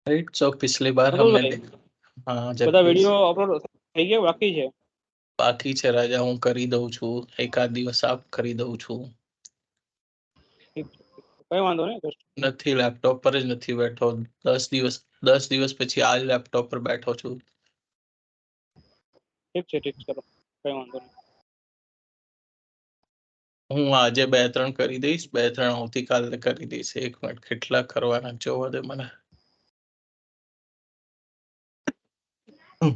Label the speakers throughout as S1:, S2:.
S1: Right. सो पिछली बार
S2: तो
S1: हमने
S2: भाई
S1: हाँ
S2: બધા
S1: जगदीश
S2: વિડીયો અપલોડ થઈ ગયા બાકી છે?
S1: બાકી છે રાજા, હું કરી દઉં છું, એકાદ દિવસ આપ કરી દઉં છું.
S2: ઠીક છે, કઈ વાંધો નહીં.
S1: નથી, લેપટોપ પર જ નથી બેઠો. 10 દિવસ પછી આ લેપટોપ પર બેઠો છું.
S2: ઠીક છે, ચલો કઈ વાંધો નહીં.
S1: હું આજે 2-3 કરી દઈશ, 2-3 આવતીકાલે કરી દઈશ. 1 મિનિટ, કેટલા કરવાના જોવા દે મને. હમ.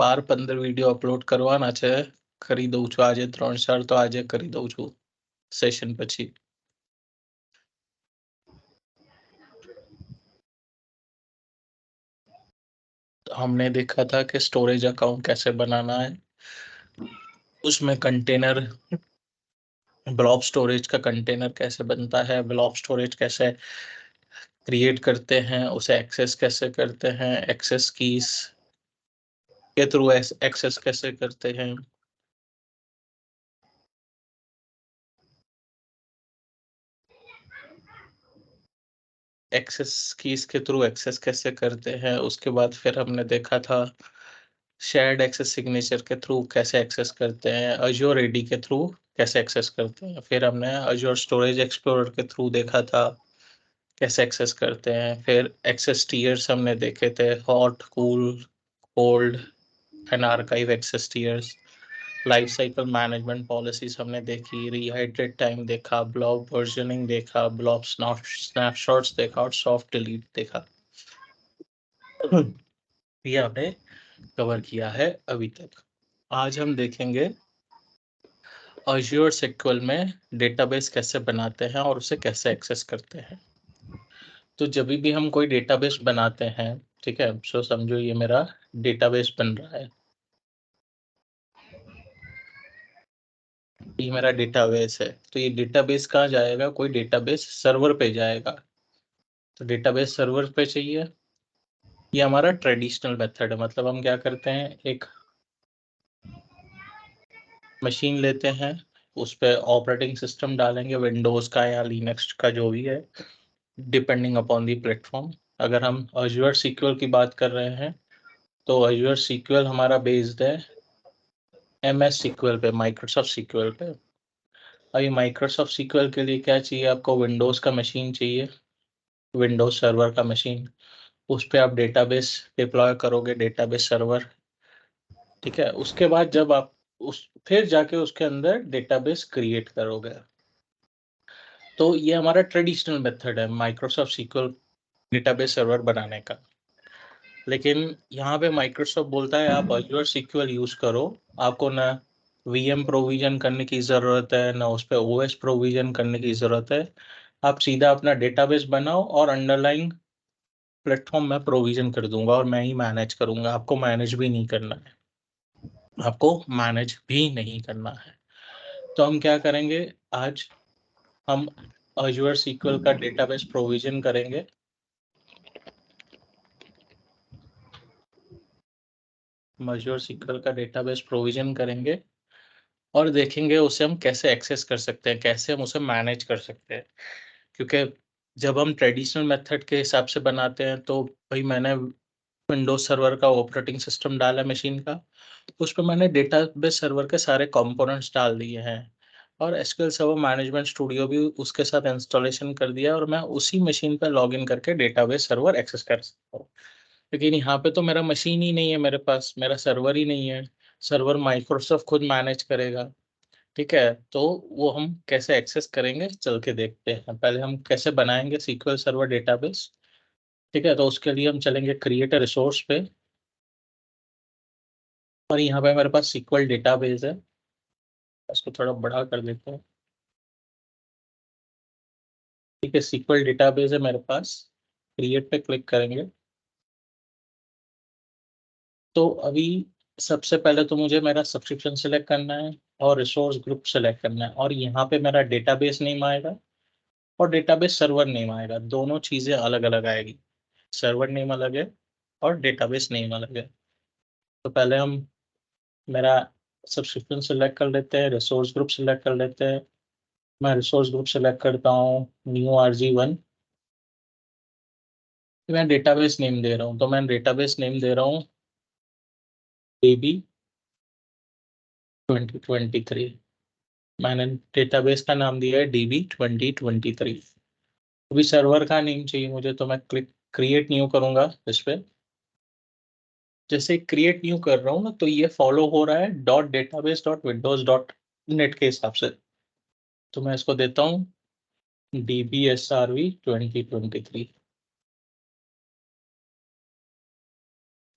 S1: 12-15 વિડીયો અપલોડ કરવાના છે. કરી દઉં છું આજે 3-4 તો આજે કરી દઉં છું સેશન પછી. हमने देखा था कि स्टोरेज अकाउंट कैसे बनाना है, उसमें कंटेनर, ब्लॉब स्टोरेज का कंटेनर कैसे बनता है, ब्लॉब स्टोरेज कैसे क्रिएट करते हैं, उसे एक्सेस कैसे करते हैं, एक्सेस कीज के थ्रू एक्सेस कैसे करते हैं, एक्सेस कीज के थ्रू एक्सेस कैसे करते हैं. उसके बाद फिर हमने देखा था शेयर्ड एक्सेस सिग्नेचर के थ्रू कैसे एक्सेस करते हैं, अज्योर एडी के थ्रू कैसे एक्सेस करते हैं. फिर हमने अज्योर स्टोरेज एक्सप्लोरर के थ्रू देखा था कैसे एक्सेस करते हैं. फिर एक्सेस टीयर्स हमने देखे थे, hot, cool, cold and archive access tiers. Life cycle management policies हमने देखी, रीहाइड्रेट टाइम देखा, ब्लॉब वर्जनिंग देखा, ब्लॉब स्नैपशॉट्स देखा और सॉफ्ट डिलीट देखा. ये हमने कवर किया है अभी तक. आज हम देखेंगे Azure SQL में डेटाबेस कैसे बनाते हैं और उसे कैसे एक्सेस करते हैं. तो जब भी हम कोई डेटाबेस बनाते हैं, ठीक है, सो समझो ये मेरा डेटाबेस बन रहा है. ये मेरा डेटाबेस है, तो ये डेटाबेस कहाँ जाएगा, कोई डेटाबेस सर्वर पे जाएगा. तो डेटाबेस सर्वर पे चाहिए. ये हमारा ट्रेडिशनल मेथड है. मतलब हम क्या करते हैं, एक मशीन लेते हैं, उस पे ऑपरेटिंग सिस्टम डालेंगे, विंडोज का या लिनक्स का जो भी है, डिपेंडिंग अपॉन दी प्लेटफॉर्म. अगर हम Azure SQL की बात कर रहे हैं तो Azure SQL हमारा बेस्ड है MS SQL पे, माइक्रोसॉफ्ट SQL पे. अभी माइक्रोसॉफ्ट SQL के लिए क्या चाहिए आपको, विंडोज का मशीन चाहिए, विंडोज सर्वर का मशीन. उस पे आप डेटाबेस डिप्लॉय करोगे, डेटाबेस सर्वर, ठीक है. उसके बाद जब आप उस फिर जाके उसके अंदर डेटाबेस क्रिएट करोगे. तो ये हमारा ट्रेडिशनल मेथड है माइक्रोसॉफ्ट SQL डेटाबेस सर्वर बनाने का. लेकिन यहाँ पे माइक्रोसॉफ्ट बोलता है आप Azure SQL यूज करो, आपको ना VM प्रोविजन करने की ज़रूरत है, ना उस पर OS प्रोविजन करने की ज़रूरत है. आप सीधा अपना डेटाबेस बनाओ और अंडरलाइंग प्लेटफॉर्म में प्रोविजन कर दूंगा और मैं ही मैनेज करूंगा. आपको मैनेज भी नहीं करना है, आपको मैनेज भी नहीं करना है. तो हम क्या करेंगे, आज हम Azure SQL का डेटाबेस प्रोविजन करेंगे. Azure SQL का डेटाबेस प्रोविजन करेंगे और देखेंगे उसे हम कैसे एक्सेस कर सकते हैं, कैसे हम उसे मैनेज कर सकते हैं. क्योंकि जब हम ट्रेडिशनल मेथड के हिसाब से बनाते हैं तो भाई मैंने विंडोज सर्वर का ऑपरेटिंग सिस्टम डाला मशीन का, उस पर मैंने डेटाबेस सर्वर के सारे कंपोनेंट्स डाल दिए हैं और एसक्यूएल सर्वर मैनेजमेंट स्टूडियो भी उसके साथ इंस्टॉलेशन कर दिया और मैं उसी मशीन पर लॉग इन करके डेटाबेस सर्वर एक्सेस कर सकता हूँ. लेकिन यहाँ पे तो मेरा मशीन ही नहीं है, मेरे पास मेरा सर्वर ही नहीं है. सर्वर माइक्रोसॉफ्ट खुद मैनेज करेगा, ठीक है. तो वो हम कैसे एक्सेस करेंगे चल के देखते हैं. पहले हम कैसे बनाएंगे SQL सर्वर डेटाबेस, ठीक है. तो उसके लिए हम चलेंगे क्रिएट अ रिसोर्स पे और यहाँ पे मेरे पास SQL डेटाबेस है, इसको थोड़ा बड़ा कर देते हैं, ठीक है. SQL डेटाबेस है मेरे पास, क्रिएट पे क्लिक करेंगे. तो अभी सबसे पहले तो मुझे मेरा सब्सक्रिप्शन सेलेक्ट करना है और रिसोर्स ग्रुप सेलेक्ट करना है और यहाँ पे मेरा डेटाबेस नेम आएगा और डेटाबेस सर्वर नेम आएगा. दोनों चीज़ें अलग अलग आएगी, सर्वर नेम अलग है और डेटाबेस नेम अलग है. तो पहले हम मेरा सब्सक्रिप्शन सेलेक्ट कर लेते हैं, रिसोर्स ग्रुप सेलेक्ट कर लेते हैं। मैं रिसोर्स ग्रुप सेलेक्ट करता हूँ न्यू RG1। मैं डेटाबेस नेम दे रहा हूँ, तो मैं डेटाबेस नेम दे रहा हूँ DB 2023। मैंने डेटाबेस का नाम दिया है DB 2023। अभी सर्वर का नेम चाहिए मुझे, तो मैं क्लिक क्रिएट न्यू करूंगा इस पे। जैसे क्रिएट न्यू कर रहा हूँ ना, तो ये फॉलो हो रहा है .database.windows.net के हिसाब से। तो मैं इसको देता हूँ DBSRV 2023।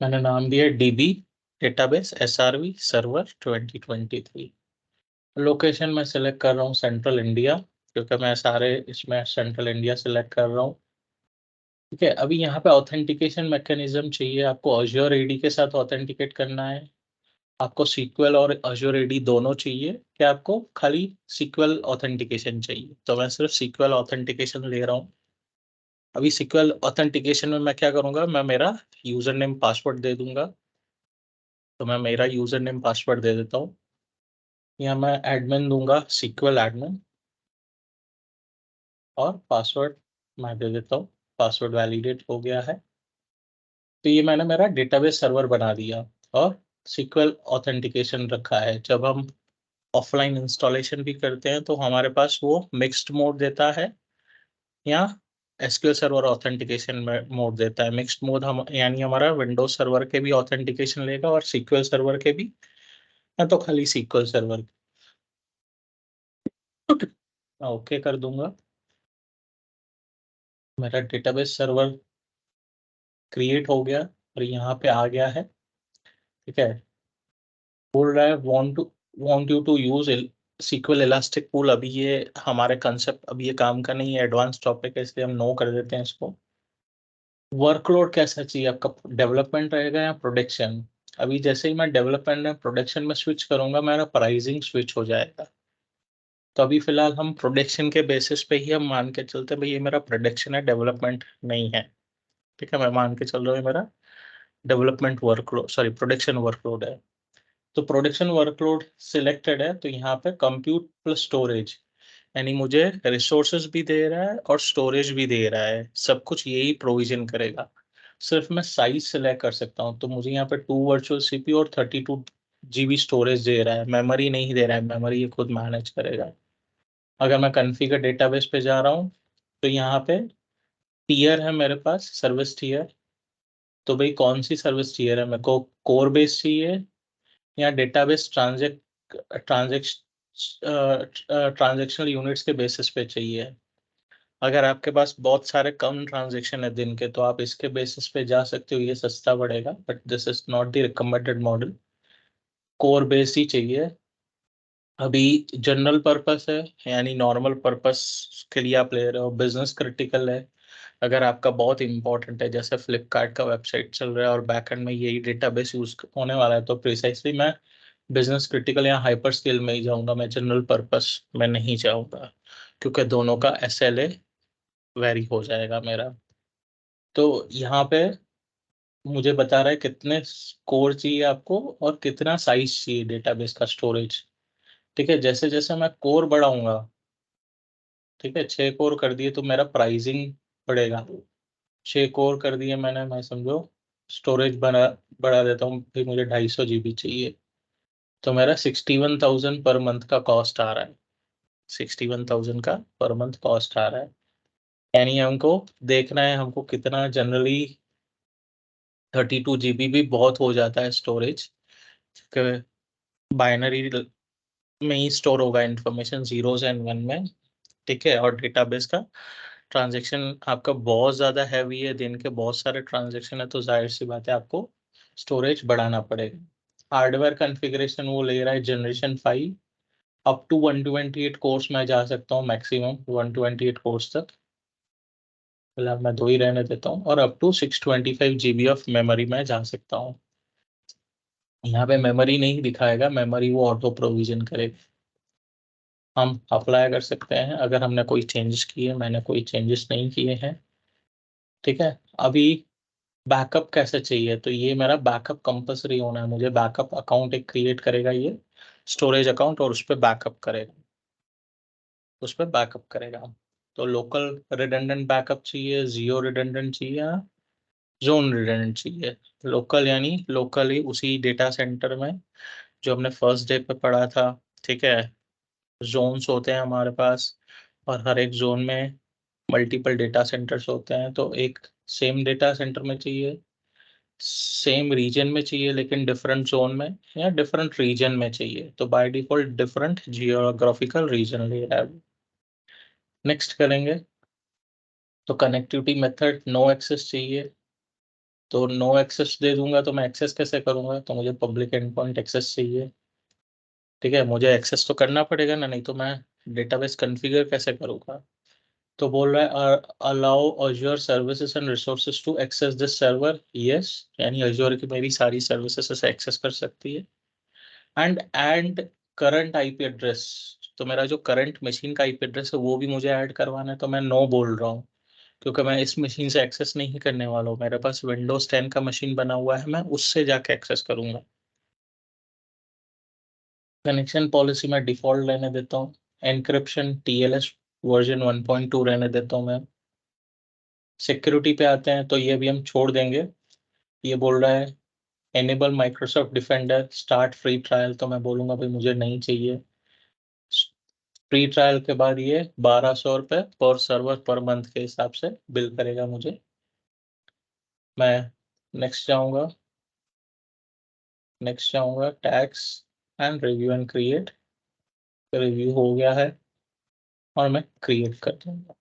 S1: मैंने नाम दिया DB database SRV server 2023। Location में सेलेक्ट कर रहा हूँ सेंट्रल इंडिया, क्योंकि मैं सारे इसमें सेंट्रल इंडिया सेलेक्ट कर रहा हूँ। ठीक है, अभी यहाँ पे ऑथेंटिकेशन मैकेनिज्म चाहिए आपको। Azure AD के साथ ऑथेंटिकेट करना है आपको, SQL और Azure AD दोनों चाहिए, क्या आपको खाली SQL ऑथेंटिकेशन चाहिए? तो मैं सिर्फ SQL ऑथेंटिकेशन ले रहा हूँ। अभी SQL ऑथेंटिकेशन में मैं क्या करूंगा, मैं मेरा यूजर नेम पासवर्ड दे दूंगा। तो मैं मेरा यूजर नेम पासवर्ड दे देता हूँ। यहाँ मैं एडमिन दूंगा, SQL एडमिन, और पासवर्ड मैं दे देता हूँ। पासवर्ड वैलिडेट हो गया है। तो ये मैंने मेरा डेटाबेस सर्वर बना दिया और SQL ऑथेंटिकेशन रखा है। जब हम ऑफलाइन इंस्टॉलेशन भी करते हैं तो हमारे पास वो मिक्स्ड मोड देता है, या SQL सर्वर ऑथेंटिकेशन मोड देता है। मिक्स्ड मोड हम यानी हमारा विंडोज सर्वर के भी ऑथेंटिकेशन लेगा और SQL सर्वर के भी, या तो खाली SQL सर्वर। ओके कर दूंगा। मेरा डेटाबेस सर्वर क्रिएट हो गया और यहाँ पे आ गया है। ठीक है, बोल रहा है want you to use SQL elastic pool. अभी ये हमारे कंसेप्ट, अभी ये काम का नहीं है, एडवांस टॉपिक है, इसलिए हम नो कर देते हैं इसको। वर्कलोड कैसा चाहिए आपका, डेवलपमेंट रहेगा या प्रोडक्शन? अभी जैसे ही मैं डेवलपमेंट में प्रोडक्शन में स्विच करूंगा, मेरा प्राइसिंग स्विच हो जाएगा। तो अभी फिलहाल हम प्रोडक्शन के बेसिस पे ही हम मान के चलते हैं, भाई ये मेरा प्रोडक्शन है, डेवलपमेंट नहीं है। ठीक है, मैं मान के चल रहा हूँ मेरा development workload, sorry production workload है। तो प्रोडक्शन वर्कलोड सिलेक्टेड है, तो यहाँ पे कंप्यूट प्लस स्टोरेज, यानी मुझे रिसोर्सेज भी दे रहा है और स्टोरेज भी दे रहा है, सब कुछ यही प्रोविजन करेगा। सिर्फ मैं साइज सेलेक्ट कर सकता हूँ। तो मुझे यहाँ पे 2 वर्चुअल CPU और 32 GB स्टोरेज दे रहा है, मेमोरी नहीं दे रहा है, मेमोरी ये खुद मैनेज करेगा। अगर मैं कॉन्फ़िगर डेटाबेस पे जा रहा हूँ, तो यहाँ पे टीयर है मेरे पास, सर्विस टीयर। तो भाई कौन सी सर्विस टीयर है, मेरे को कोर बेस चाहिए या डेटाबेस ट्रांजेक्शनल यूनिट्स के बेसिस पे चाहिए? अगर आपके पास बहुत सारे कम ट्रांजेक्शन है दिन के, तो आप इसके बेसिस पे जा सकते हो, ये सस्ता पड़ेगा, but this is not the recommended model. Core base ही चाहिए। अभी जनरल पर्पस है, यानी नॉर्मल पर्पस के लिए आप ले रहे हो, बिजनेस क्रिटिकल है, अगर आपका बहुत इंपॉर्टेंट है, जैसे फ्लिपकार्ट का वेबसाइट चल रहा है और बैकएंड में यही डेटाबेस यूज होने वाला है, तो प्रिसाइसली मैं बिजनेस क्रिटिकल या हाइपर स्केल में ही जाऊंगा, मैं जनरल पर्पस में नहीं जाऊंगा, क्योंकि दोनों का SLA वेरी हो जाएगा मेरा। तो यहाँ पे मुझे बता रहा है कितने कोर चाहिए आपको और कितना साइज चाहिए डेटाबेस का, स्टोरेज। ठीक है, जैसे जैसे मैं कोर बढ़ाऊंगा, ठीक है 6 कोर कर दिए तो मेरा प्राइसिंग बढ़ेगा। 6 कोर कर दिए मैंने, मैं समझो स्टोरेज बढ़ा देता हूँ, फिर मुझे 250 GB चाहिए, तो मेरा 61,000 पर मंथ का कॉस्ट आ रहा है। 61,000 का पर मंथ कॉस्ट आ रहा है। यानी हमको देखना है हमको कितना, जनरली 32 GB भी बहुत हो जाता है स्टोरेज, बाइनरी में ही स्टोर होगा इंफॉर्मेशन, जीरोज एंड वन में। ठीक है, और डेटाबेस का ट्रांजैक्शन आपका बहुत ज़्यादा हैवी है, दिन के बहुत सारे ट्रांजैक्शन है, तो जाहिर सी बात है आपको स्टोरेज बढ़ाना पड़ेगा। हार्डवेयर कॉन्फ़िगरेशन वो ले रहा है Gen 5, अप टू 128 कोर्स में जा सकता हूँ, मैक्सिमम 128 कोर्स तक। फिलहाल मैं 2 ही रहने देता हूँ, और up to 625 GB of memory में जा सकता हूँ। यहाँ पे मेमोरी नहीं दिखाएगा, मेमोरी वो ऑटो प्रोविजन करेगा। हम अप्लाई कर सकते हैं अगर हमने कोई चेंजेस किए, मैंने कोई चेंजेस नहीं किए हैं। ठीक है, अभी बैकअप कैसे चाहिए, तो ये मेरा बैकअप कंपलसरी होना है, मुझे बैकअप अकाउंट एक क्रिएट करेगा ये। स्टोरेज अकाउंट और उस पर बैकअप करेगा, तो लोकल रिडंडेंट बैकअप चाहिए, जियो रिडंडेंट चाहिए या जोन रिडंडेंट चाहिए? लोकल यानी लोकली उसी डेटा सेंटर में जो हमने फर्स्ट डे पे पढ़ा था, ठीक है। जोन्स होते हैं हमारे पास, और हर एक जोन में मल्टीपल डेटा सेंटर्स होते हैं, तो एक सेम डेटा सेंटर में चाहिए, सेम रीजन में चाहिए, लेकिन डिफरेंट जोन में या डिफरेंट रीजन में चाहिए, तो by default different geographical region ले रहा है। नेक्स्ट करेंगे, तो कनेक्टिविटी मेथड नो एक्सेस चाहिए, तो नो एक्सेस दे दूंगा, तो मैं एक्सेस कैसे करूंगा? तो मुझे पब्लिक एंड पॉइंट एक्सेस चाहिए, ठीक है। मुझे एक्सेस तो करना पड़ेगा ना, नहीं तो मैं डेटाबेस कॉन्फ़िगर कैसे करूंगा? तो बोल रहा है allow Azure services and resources to access this server, yes, यानी अज्योर की मेरी सारी सर्विसेज से एक्सेस कर सकती है। एंड करंट आईपी एड्रेस, तो मेरा जो करंट मशीन का आईपी एड्रेस है वो भी मुझे ऐड करवाना है, तो मैं नो बोल रहा हूँ, क्योंकि मैं इस मशीन से एक्सेस नहीं करने वाला हूँ, मेरे पास विंडोज 10 का मशीन बना हुआ है, मैं उससे जाके एक्सेस करूंगा। कनेक्शन पॉलिसी में डिफॉल्ट रहने देता हूँ, एनक्रिप्शन टीएलएस वर्जन 1.2 रहने देता हूँ मैं। सिक्योरिटी पे आते हैं, तो ये भी हम छोड़ देंगे। ये बोल रहा है enable Microsoft defender start free trial, तो मैं बोलूंगा भाई मुझे नहीं चाहिए। फ्री ट्रायल के बाद ये 1200 रुपये पर सर्वर पर मंथ के हिसाब से बिल करेगा मुझे। मैं नेक्स्ट जाऊंगा, tax and review and create, review हो गया है और मैं क्रिएट कर दूंगा।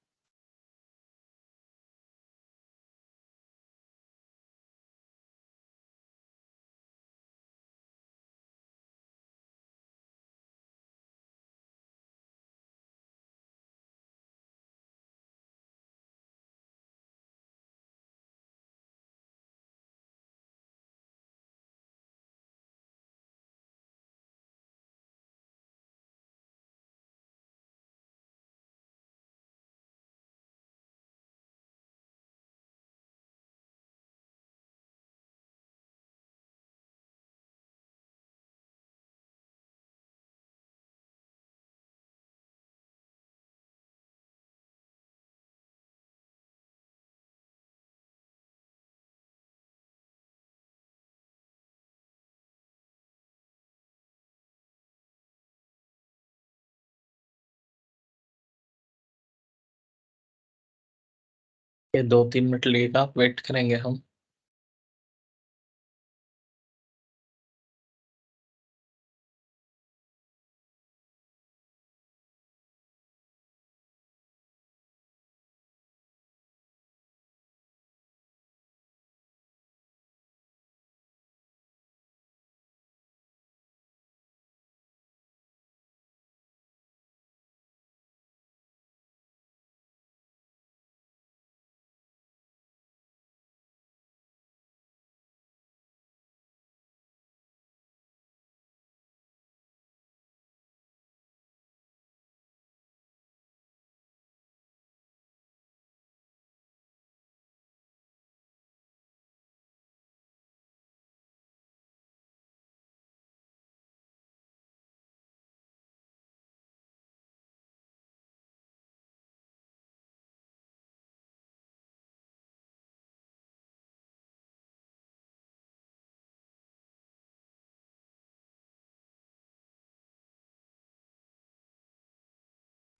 S1: ये 2-3 मिनट लगेगा, वेट करेंगे हम।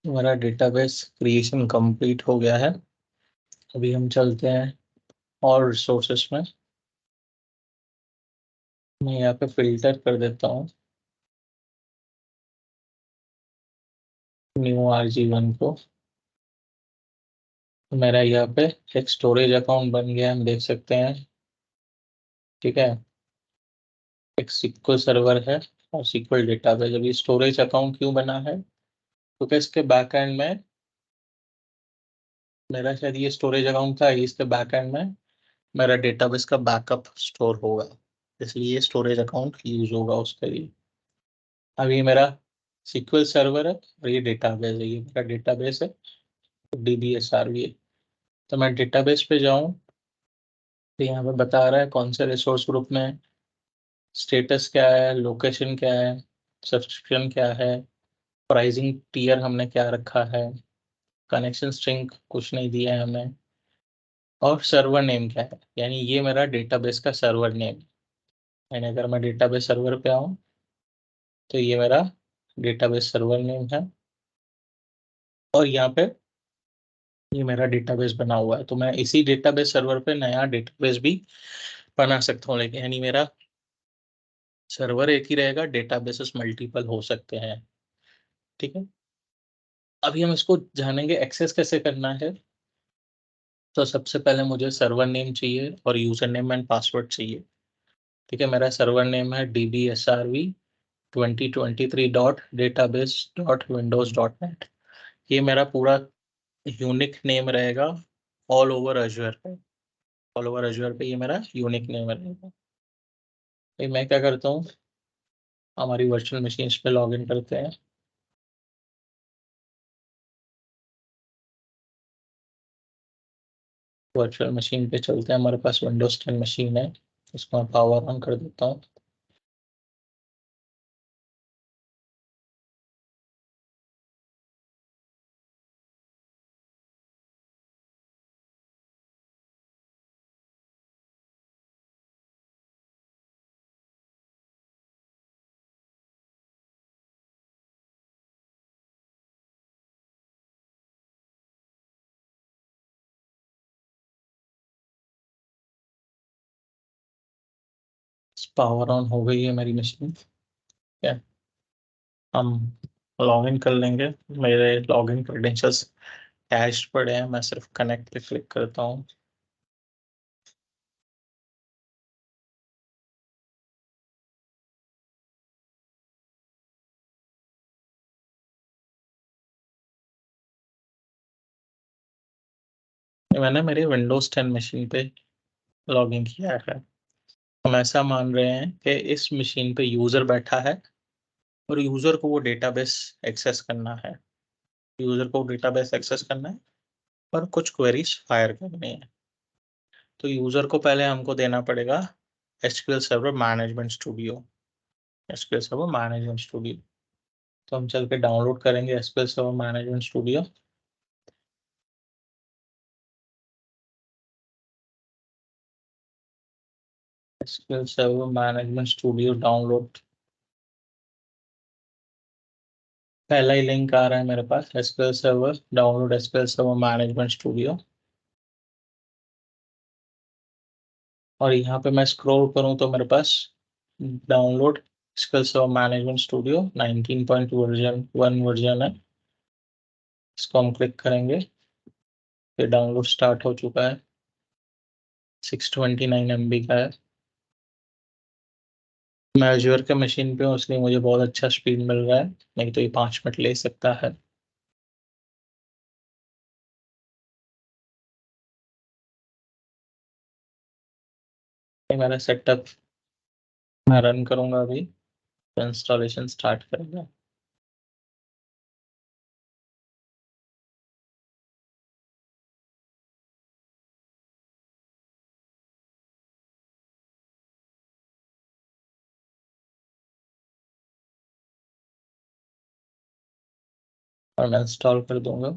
S1: हमारा डेटाबेस क्रिएशन कंप्लीट हो गया है। अभी हम चलते हैं और रिसोर्सेस में। मैं यहाँ पे फिल्टर कर देता हूँ न्यू RG1 को। तो मेरा यहाँ पे एक स्टोरेज अकाउंट बन गया, हम देख सकते हैं, ठीक है। एक सिक्वल सर्वर है और सिक्वल डेटाबेस। अभी स्टोरेज अकाउंट क्यों बना है? क्योंकि इसके बैकएंड में मेरा शायद ये स्टोरेज अकाउंट था, इसके बैकएंड में मेरा डेटाबेस का बैकअप स्टोर होगा, इसलिए ये स्टोरेज अकाउंट यूज होगा उसके लिए। अभी मेरा सिक्वल सर्वर है और ये डेटाबेस है, ये मेरा डेटाबेस है, DBSR भी है। तो मैं डेटाबेस पे जाऊँ, तो यहाँ पे बता रहा है कौन से रिसोर्स ग्रुप में, स्टेटस क्या है, लोकेशन क्या है, सब्सक्रिप्शन क्या है, प्राइसिंग टियर हमने क्या रखा है, कनेक्शन स्ट्रिंग कुछ नहीं दिया है हमें, और सर्वर नेम क्या है, यानी ये मेरा डेटाबेस का सर्वर नेम। यानी अगर मैं डेटाबेस सर्वर पे आऊँ तो ये मेरा डेटाबेस सर्वर नेम है, और यहाँ पे ये मेरा डेटाबेस बना हुआ है। तो मैं इसी डेटाबेस सर्वर पे नया डेटाबेस भी बना सकता हूँ, लेकिन यानी मेरा सर्वर एक ही रहेगा, डेटाबेसेस मल्टीपल हो सकते हैं। ठीक है, अभी हम इसको जानेंगे एक्सेस कैसे करना है। तो सबसे पहले मुझे सर्वर नेम चाहिए और यूजर नेम एंड पासवर्ड चाहिए। ठीक है, मेरा सर्वर नेम है dbsrv2023.database.windows.net। ये मेरा पूरा यूनिक नेम रहेगा ऑल ओवर अज्योर पे। ऑल ओवर अज्योर पे ये मेरा यूनिक नेम रहेगा। तो मैं क्या करता हूँ, हमारी वर्चुअल मशीन पे लॉग इन करते हैं। वर्चुअल मशीन पे चलते हैं, हमारे पास विंडोज 10 मशीन है, इसको मैं पावर ऑन कर देता हूँ। पावर ऑन हो गई है मेरी मशीन। क्या हम लॉग इन कर लेंगे। मेरे लॉग इन क्रेडेंशियल्स अटैच्ड पड़े हैं, मैं सिर्फ कनेक्ट पे क्लिक करता हूँ। मैंने मेरी विंडोज 10 मशीन पे लॉग इन किया है। हम ऐसा मान रहे हैं कि इस मशीन पे यूजर बैठा है और यूजर को वो डेटाबेस एक्सेस करना है। यूजर को डेटाबेस एक्सेस करना है और कुछ क्वेरीज फायर करनी है। तो यूजर को पहले हमको देना पड़ेगा SQL server management Studio. SQL server management Studio, तो हम चल के डाउनलोड करेंगे SQL server management Studio. SQL server management Studio download, पहला ही लिंक आ रहा है मेरे पास, SQL Server download SQL server management Studio. और यहाँ पे मैं स्क्रॉल करूँ तो मेरे पास download SQL server management Studio 19 version 1 version है। इसको हम क्लिक करेंगे, फिर डाउनलोड स्टार्ट हो चुका है। 629 MB का है। मैं एज्योर के मशीन पे हूँ, इसलिए मुझे बहुत अच्छा स्पीड मिल रहा है, नहीं तो ये 5 मिनट ले सकता है। ये मेरा सेटअप मैं रन करूंगा अभी, तो इंस्टॉलेशन स्टार्ट करेगा। और मैं इंस्टॉल कर दूंगा।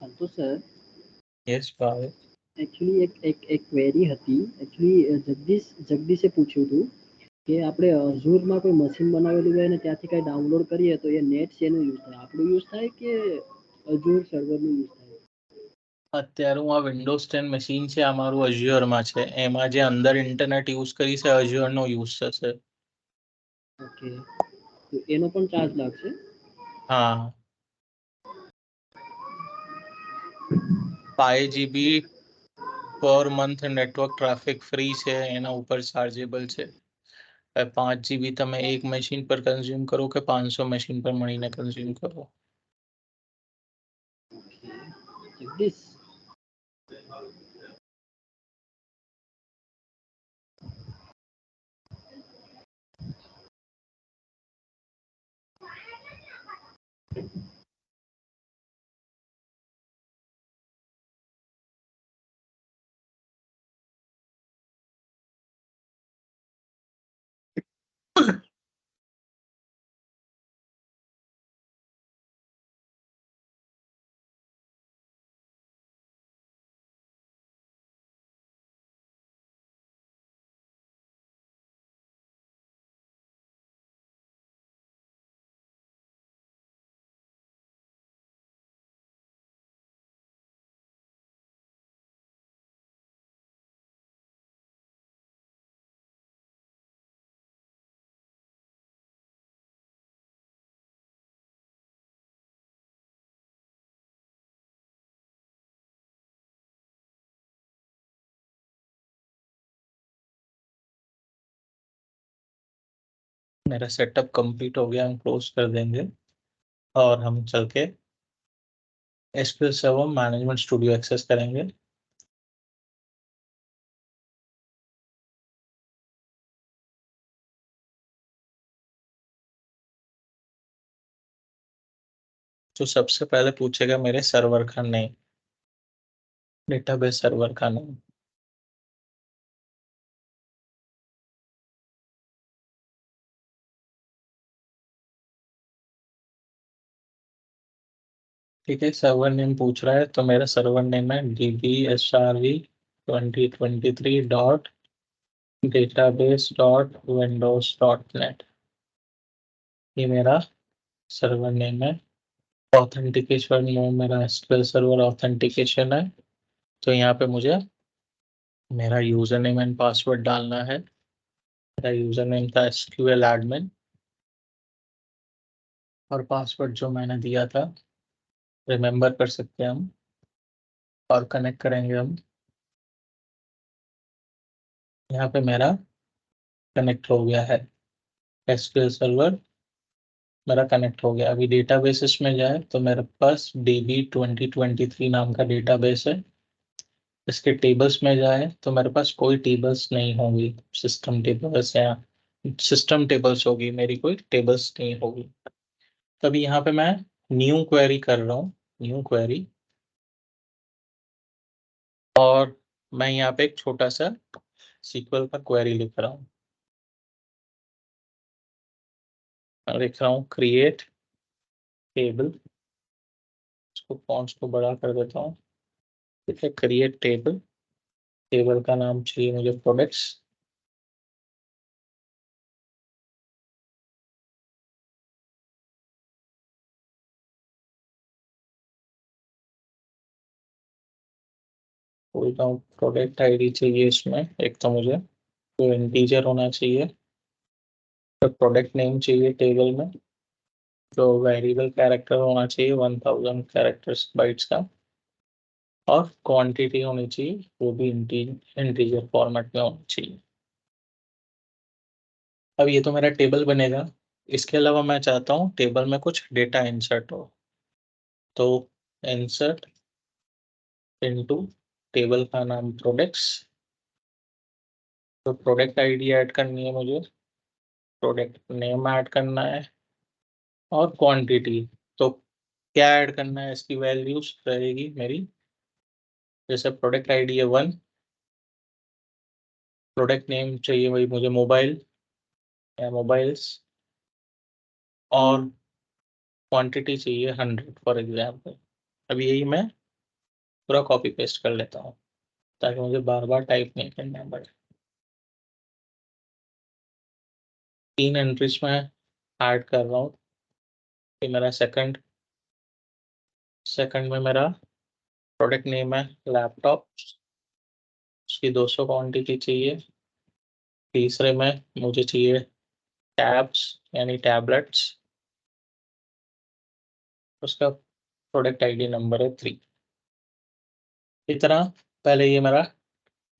S2: तो सर
S1: યસ ભાવે.
S2: એકચ્યુઅલી એક ક્વેરી હતી. એકચ્યુઅલી જગદીશે પૂછ્યું હતું કે આપણે અઝુરમાં કોઈ મશીન બનાવેલું હોય ને ત્યાંથી કંઈ ડાઉનલોડ કરીએ તો એ નેટ શેનું યુઝ થાય? આપણું યુઝ થાય કે અઝુર સર્વરનું યુઝ થાય?
S1: અત્યારે હું આ વિન્ડોઝ 10 મશીન છે આ મારું અઝ્યોરમાં છે, એમાં જે અંદર ઇન્ટરનેટ યુઝ કરી છે અઝ્યોરનો યુઝ થશે.
S2: ઓકે, તો એનો પણ ચાર્જ લાગશે?
S1: હા, 5 GB per month network traffic free છે, એના ઉપર ચાર્જેબલ છે. 5 GB તમે એક મશીન પર કન્ઝ્યુમ કરો કે 500 મશીન પર મળીને કન્ઝ્યુમ કરો.
S2: જગદીશ,
S1: मेरा सेटअप कंप्लीट हो गया, हम क्लोज कर देंगे और हम चल के SQL server management studio access करेंगे. तो सबसे पहले पूछेगा मेरे सर्वर का नेम, डेटाबेस सर्वर का नेम. ठीक है, सर्वर नेम पूछ रहा है तो मेरा सर्वर नेम है dbsrv2023.database.windows.net. ये मेरा सर्वर नेम है. ऑथेंटिकेशन मोड मेरा एसक्यूएल सर्वर ऑथेंटिकेशन है, तो यहाँ पे मुझे मेरा यूजर नेम एंड पासवर्ड डालना है. मेरा यूजर नेम था एसक्यूएल एडमिन और पासवर्ड जो मैंने दिया था रिमेम्बर कर सकते हैं हम, और कनेक्ट करेंगे हम. यहाँ पे मेरा कनेक्ट हो गया है, एसक्यूएल सर्वर मेरा कनेक्ट हो गया. अभी डेटाबेसेस में जाए तो मेरे पास DB2023 नाम का डेटाबेस है. इसके टेबल्स में जाए तो मेरे पास कोई टेबल्स नहीं होंगी, सिस्टम टेबल्स या सिस्टम टेबल्स होगी, मेरी कोई टेबल्स नहीं होगी. तभी यहाँ पे मैं न्यू क्वेरी कर रहा हूँ, न्यू क्वेरी, और मैं यहाँ पे एक छोटा सा सीक्वल का क्वेरी लिख रहा हूँ. मैं लिख रहा हूँ क्रिएट टेबल, इसको फॉन्ट्स को बड़ा कर देता हूँ. ठीक है, क्रिएट टेबल, टेबल का नाम चाहिए मुझे प्रोडक्ट्स. बोलता हूँ प्रोडक्ट आईडी चाहिए, इसमें एक तो मुझे तो इंटीजर होना चाहिए. तो प्रोडक्ट नेम चाहिए टेबल में, जो वेरिएबल कैरेक्टर होना चाहिए 1000 कैरेक्टर्स बाइट्स का, और क्वांटिटी होनी चाहिए वो भी इंटीजर फॉर्मेट में होनी चाहिए. अब ये तो मेरा टेबल बनेगा. इसके अलावा मैं चाहता हूँ टेबल में कुछ डेटा इंसर्ट हो, तो इंसर्ट इनटू, टेबल का नाम प्रोडक्ट्स, तो प्रोडक्ट आईडी ऐड करनी है मुझे, प्रोडक्ट नेम ऐड करना है, और क्वांटिटी तो क्या ऐड करना है, इसकी वैल्यूज रहेगी मेरी, जैसे प्रोडक्ट आईडी है 1, प्रोडक्ट नेम चाहिए वही मुझे मोबाइल या मोबाइल्स, और क्वांटिटी चाहिए 100 फॉर एग्जाम्पल. अब यही मैं पूरा कॉपी पेस्ट कर लेता हूँ ताकि मुझे बार बार टाइप नहीं करना पड़े। 3 एंट्रीज में ऐड कर रहा हूँ। ये मेरा सेकंड में मेरा प्रोडक्ट नेम है लैपटॉप, उसकी 200 क्वांटिटी चाहिए। तीसरे में मुझे चाहिए टैब्स यानी टैबलेट्स, उसका प्रोडक्ट आईडी नंबर है 3। इतना पहले ये मेरा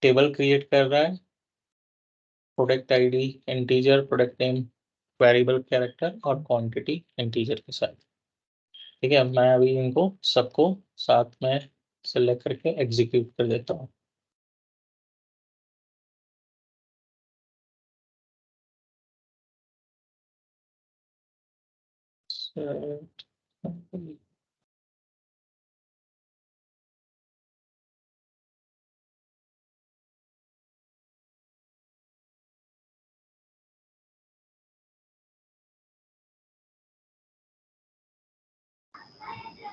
S1: टेबल क्रिएट कर रहा है, product ID integer, product name variable character और क्वांटिटी इंटीजर के साथ। ठीक है, मैं अभी इनको सबको साथ में सेलेक्ट करके एग्जीक्यूट कर देता हूँ।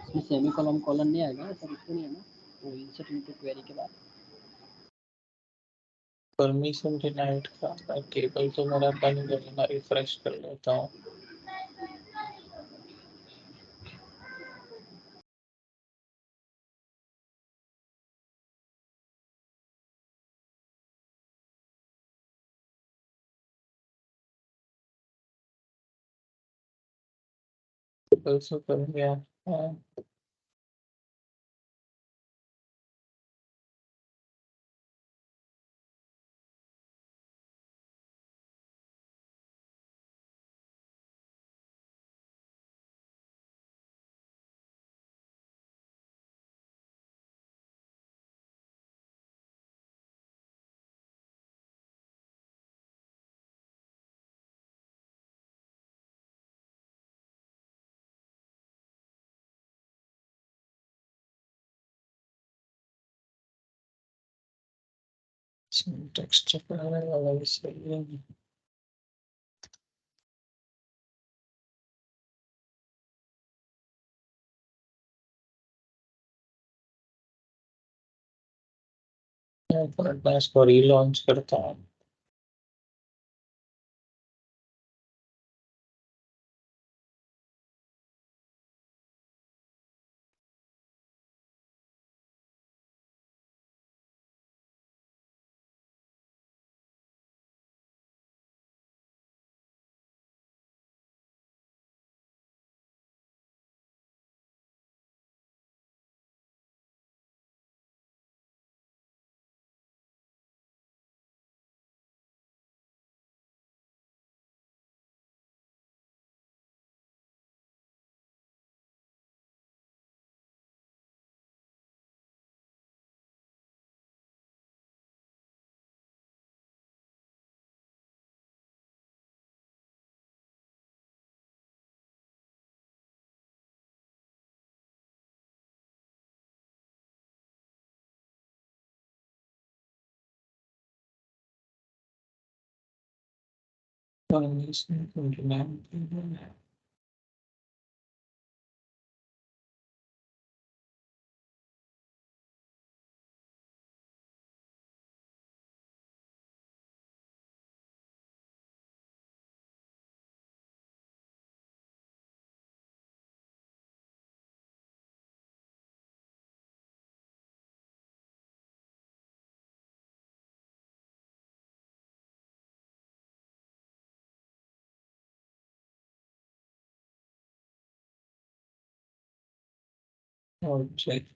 S2: इसमें सेमी कॉलन नहीं आएगा, ऐसा कुछ तो नहीं है ना? वो इंसर्ट इनटू क्वेरी के बाद
S1: परमिशन डिनाइड का टेबल तो मेरा बन गया, मैं रिफ्रेश कर लेता हूँ। टेबल से कर गया। हाँ, टेक्स्ट पढ़ाने वाला भी सही है। मैं इसको रीलॉन्च करता हूँ। और चेक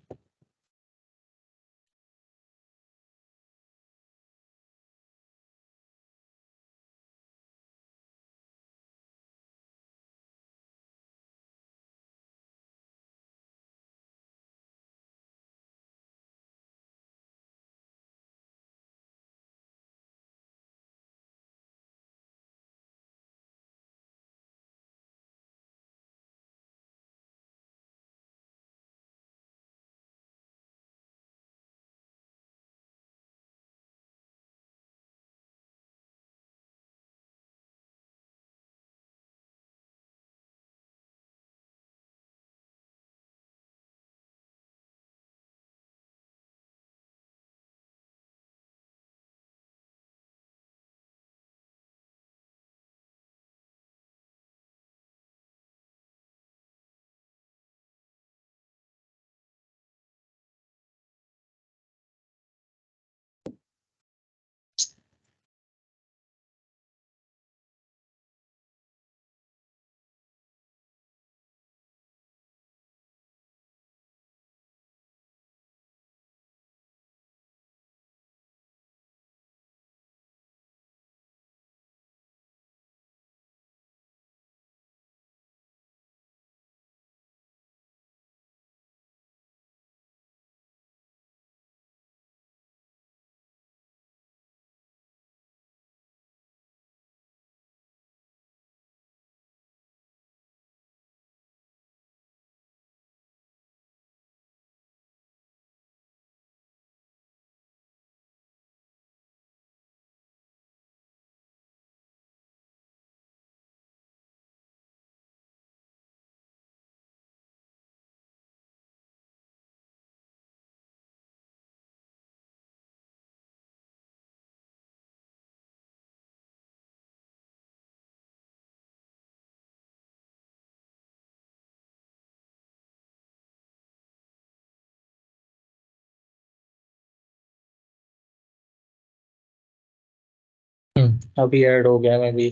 S1: अभी ऐड हो गया, मैं भी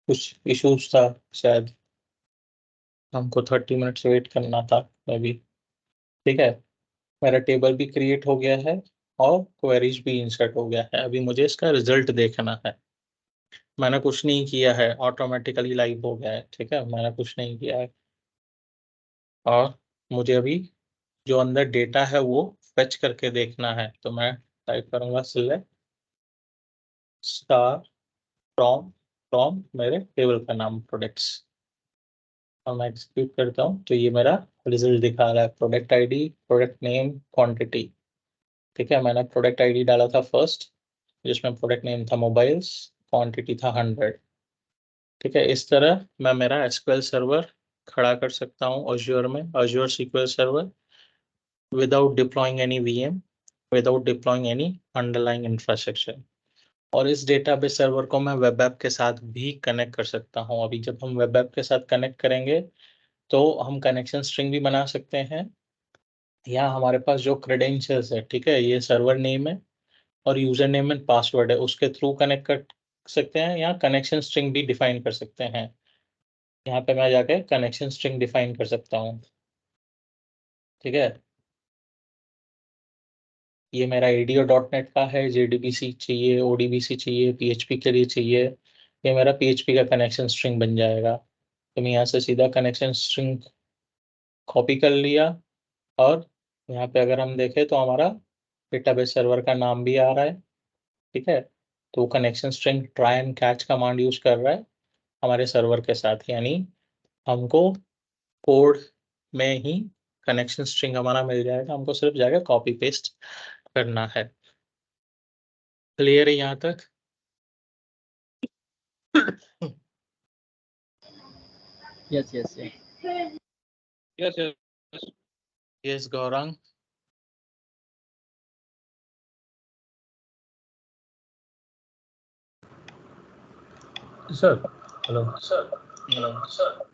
S1: कुछ इश्यूज था शायद, हमको 30 मिनट्स वेट करना था मैं भी। ठीक है, मेरा टेबल भी क्रिएट हो गया है और क्वेरीज भी इंसर्ट हो गया है। अभी मुझे इसका रिजल्ट देखना है। मैंने कुछ नहीं किया है, ऑटोमेटिकली लाइव हो गया है। ठीक है, मैंने कुछ नहीं किया है। और मुझे अभी जो अंदर डेटा है वो फेच करके देखना है। तो मैं टाइप करूंगा सिलेक्ट स्टार फ्रॉम फ्रॉम मेरे टेबल का नाम प्रोडक्ट्स, और मैं एग्जीक्यूट करता हूँ तो ये मेरा रिजल्ट दिखा रहा है। Product ID, product name, quantity. ठीक है, मैंने प्रोडक्ट आईडी डाला था फर्स्ट, जिसमें प्रोडक्ट नेम था मोबाइल्स, क्वांटिटी था 100। ठीक है, इस तरह मैं मेरा एसक्यूएल सर्वर खड़ा कर सकता हूँ अज्योर में, Azure SQL server, without deploying any VM, without deploying any underlying infrastructure. और इस डेटाबेस सर्वर को मैं वेब ऐप के साथ भी कनेक्ट कर सकता हूँ। अभी जब हम वेब ऐप के साथ कनेक्ट करेंगे तो हम कनेक्शन स्ट्रिंग भी बना सकते हैं, या हमारे पास जो क्रेडेंशियल्स है, ठीक है, ये सर्वर नेम है और यूजर नेम एंड पासवर्ड है, उसके थ्रू कनेक्ट कर सकते हैं, या कनेक्शन स्ट्रिंग भी डिफाइन कर सकते हैं। यहाँ पे मैं जाके कनेक्शन स्ट्रिंग डिफाइन कर सकता हूँ। ठीक है, ये मेरा एडीओ डॉट नेट का है, जेडीबीसी चाहिए, ओडीबीसी चाहिए, पीएचपी के लिए चाहिए, ये मेरा पीएचपी का कनेक्शन स्ट्रिंग बन जाएगा। तो मैं यहाँ से सीधा कनेक्शन स्ट्रिंग कॉपी कर लिया, और यहाँ पे अगर हम देखें तो हमारा डेटाबेस सर्वर का नाम भी आ रहा है। ठीक है, तो connection string try and catch command use कर रहा है हमारे सर्वर के साथ, यानी हमको कोड में ही कनेक्शन स्ट्रिंग हमारा मिल जाएगा, हमको सिर्फ जाकर कॉपी पेस्ट करना है। क्लियर है यहाँ तक?
S2: Yes yes yes.
S1: Yes yes yes Gaurang. Sir hello sir, hello sir,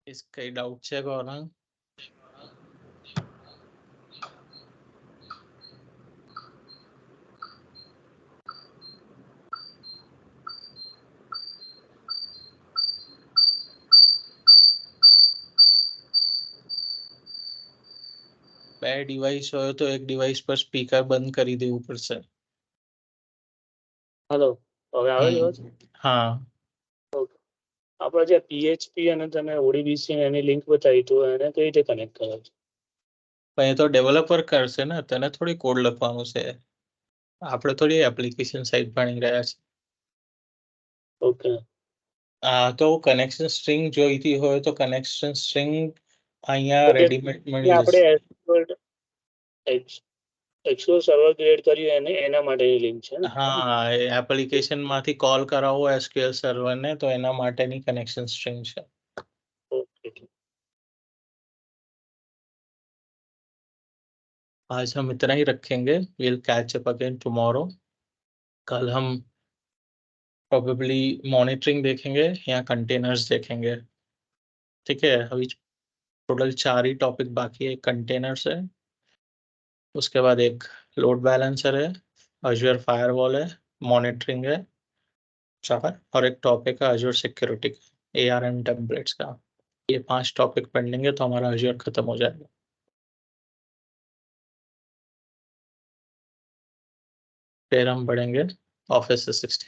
S1: इसका डाउट છે ગૌરાંગ? બે ડિવાઇસ હોય તો એક ડિવાઇસ પર સ્પીકર બંધ કરી દેવું પડશે.
S3: હેલો, હવે આવે છે અવાજ?
S1: હા,
S3: આપણે જે PHP અને તમે ODBC એની લિંક બતાવી તો એને કઈ રીતે કનેક્ટ કરે છે?
S1: પણ એ તો ડેવલપર કરશે ને, તને થોડી કોડ લખવાનું છે. આપણે થોડી એપ્લિકેશન સાઇટ ભણી રહ્યા છે.
S3: ઓકે,
S1: તો કનેક્શન સ્ટ્રિંગ જોઈતી હોય તો કનેક્શન સ્ટ્રિંગ અહીંયા
S3: ઓકે.
S1: રેડીમેડ મળી
S3: આપણે
S1: જશે.
S3: એક્સક્યુએલ સર્વર ક્રિએટ કર્યું એને એના માટેની લિંક છે ને?
S1: હા, એપ્લિકેશન માંથી કોલ કરાવો એસક્યુએલ સર્વર ને, તો એના માટેની કનેક્શન સ્ટ્રિંગ છે.
S3: ઓકે,
S1: आज हम इतना ही रखेंगे, will catch up again tomorrow. कल हम प्रोबेबली मॉनिटरिंग देखेंगे या कंटेनर्स देखेंगे। ठीक है, अभी टोटल 4 ही टॉपिक बाकी है। कंटेनर्स है, उसके बाद एक लोड बैलेंसर है, अज्योर फायरवॉल है, मॉनिटरिंग है 4, और एक टॉपिक है अज्योर सिक्योरिटी, ARM टेम्पलेट्स का। ये 5 टॉपिक पेंडिंग है, तो हमारा अज्योर खत्म हो जाएगा। फिर हम बढ़ेंगे ऑफिस 365।